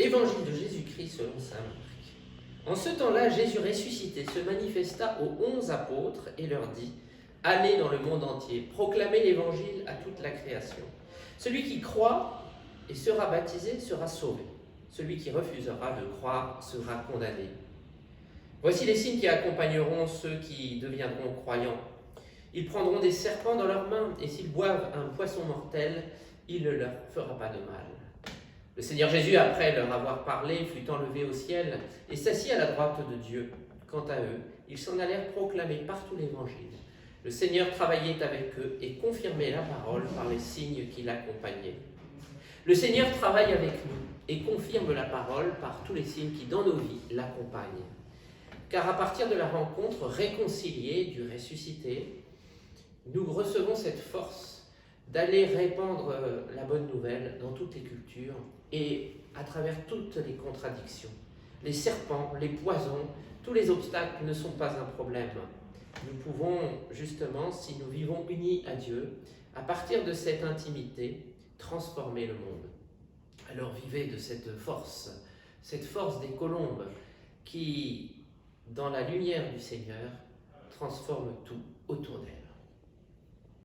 Évangile de Jésus-Christ selon saint Marc. En ce temps-là, Jésus ressuscité se manifesta aux 11 apôtres et leur dit : Allez dans le monde entier, proclamez l'évangile à toute la création. Celui qui croit et sera baptisé sera sauvé. Celui qui refusera de croire sera condamné. Voici les signes qui accompagneront ceux qui deviendront croyants. Ils prendront des serpents dans leurs mains, et s'ils boivent un poisson mortel, il ne leur fera pas de mal. Le Seigneur Jésus, après leur avoir parlé, fut enlevé au ciel et s'assit à la droite de Dieu. Quant à eux, ils s'en allèrent proclamer partout l'Évangile. Le Seigneur travaillait avec eux et confirmait la parole par les signes qui l'accompagnaient. Le Seigneur travaille avec nous et confirme la parole par tous les signes qui, dans nos vies, l'accompagnent. Car à partir de la rencontre réconciliée du ressuscité, nous recevons cette force d'aller répandre la bonne nouvelle dans toutes les cultures et à travers toutes les contradictions. Les serpents, les poisons, tous les obstacles ne sont pas un problème. Nous pouvons justement, si nous vivons unis à Dieu, à partir de cette intimité, transformer le monde. Alors vivez de cette force des colombes qui, dans la lumière du Seigneur, transforme tout autour d'elle.